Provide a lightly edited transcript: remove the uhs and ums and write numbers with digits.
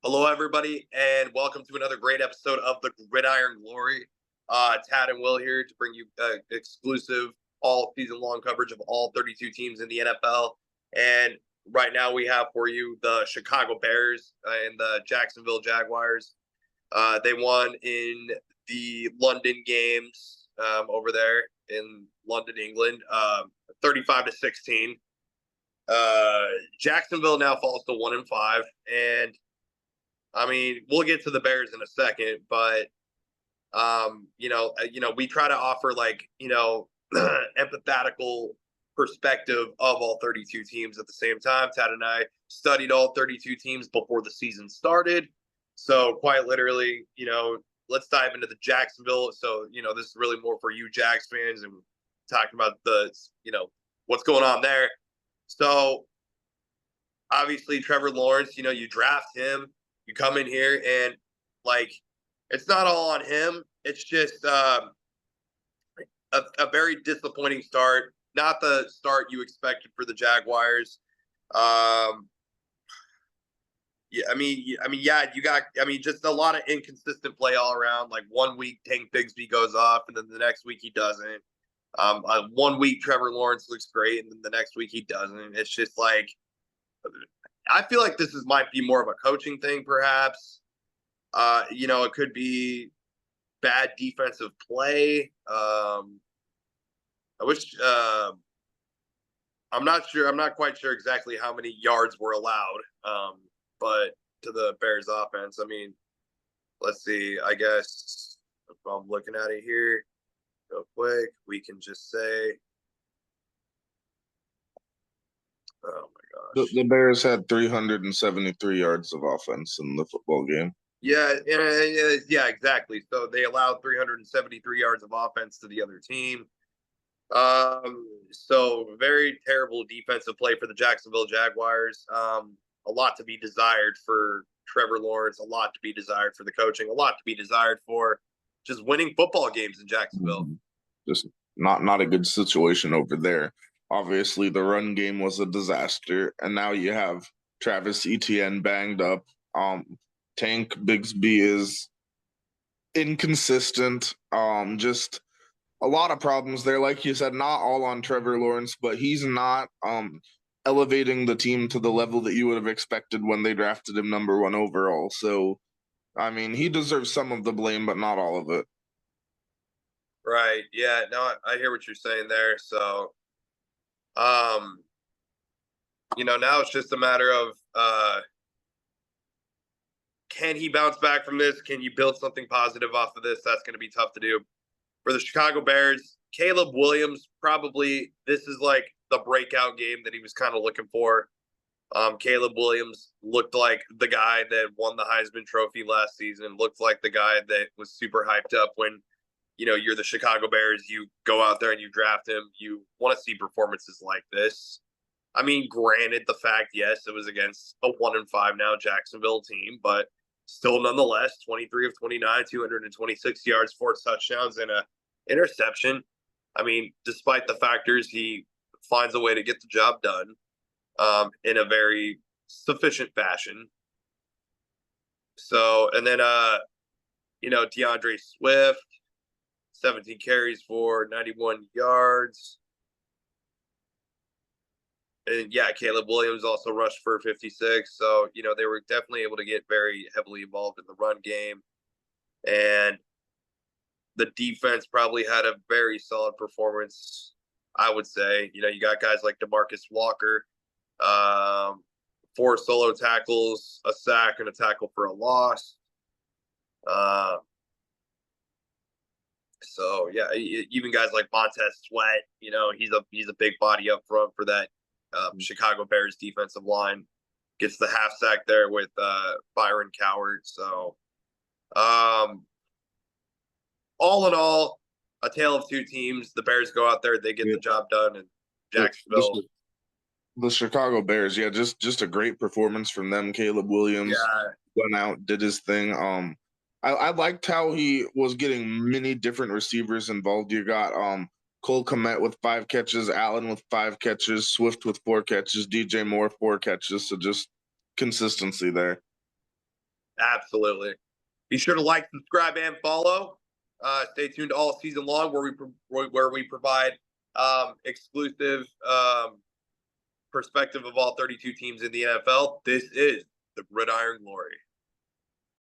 Hello, everybody, and welcome to another great episode of the Gridiron Glory. Tad and Will here to bring you exclusive all season long coverage of all 32 teams in the NFL. And right now, we have for you the Chicago Bears and the Jacksonville Jaguars. They won in the London games over there in London, England, 35-16. Jacksonville now falls to 1-5, and I mean, we'll get to the Bears in a second, but we try to offer empathetical perspective of all 32 teams at the same time. Tad and I studied all 32 teams before the season started. So quite literally, let's dive into the Jacksonville. So, this is really more for you Jags fans and talking about what's going on there. So obviously Trevor Lawrence, you draft him. You come in here and it's not all on him. It's just a very disappointing start. Not the start you expected for the Jaguars. Just a lot of inconsistent play all around. Like 1 week Tank Bigsby goes off, and then the next week he doesn't. 1 week Trevor Lawrence looks great, and then the next week he doesn't. It's just like I feel like might be more of a coaching thing, perhaps. It could be bad defensive play. I wish. I'm not sure. I'm not quite sure exactly how many yards were allowed, but to the Bears offense. I mean, let's see. I guess if I'm looking at it here real quick, we can just say. Oh my gosh. The Bears had 373 yards of offense in the football game. Yeah, exactly. So they allowed 373 yards of offense to the other team. So very terrible defensive play for the Jacksonville Jaguars. A lot to be desired for Trevor Lawrence, a lot to be desired for the coaching, a lot to be desired for just winning football games in Jacksonville. Just not a good situation over there. Obviously, the run game was a disaster, and now you have Travis Etienne banged up. Tank Bigsby is inconsistent. Just a lot of problems there. Like you said, not all on Trevor Lawrence, but he's not elevating the team to the level that you would have expected when they drafted him number 1 overall. So, I mean, he deserves some of the blame, but not all of it. Right. Yeah. No, I hear what you're saying there. So, now it's just a matter of can he bounce back from this? Can you build something positive off of this? That's going to be tough to do. For the Chicago Bears, Caleb Williams, probably this is like the breakout game that he was kind of looking for. Caleb Williams looked like the guy that won the Heisman Trophy last season, looked like the guy that was super hyped up when, you're the Chicago Bears, you go out there and you draft him. You want to see performances like this. I mean, granted, the fact, yes, it was against a 1-5 now Jacksonville team, but still nonetheless, 23 of 29, 226 yards, 4 touchdowns, and a interception. I mean, despite the factors, he finds a way to get the job done in a very sufficient fashion. So, and then, DeAndre Swift, 17 carries for 91 yards. And yeah, Caleb Williams also rushed for 56. So, they were definitely able to get very heavily involved in the run game. And the defense probably had a very solid performance, I would say. You got guys like DeMarcus Walker, 4 solo tackles, a sack, and a tackle for a loss. So yeah, even guys like Montez Sweat, he's a big body up front for that Chicago Bears defensive line. Gets the half sack there with Byron Coward. So, all in all, a tale of two teams. The Bears go out there, they get the job done, and Jacksonville. The Chicago Bears, yeah, just a great performance from them. Caleb Williams went out, did his thing. I liked how he was getting many different receivers involved. You got Cole Kmet with 5 catches, Allen with 5 catches, Swift with 4 catches, DJ Moore 4 catches. So just consistency there. Absolutely. Be sure to like, subscribe, and follow. Stay tuned all season long, where we provide exclusive perspective of all 32 teams in the NFL. This is the Gridiron Glory.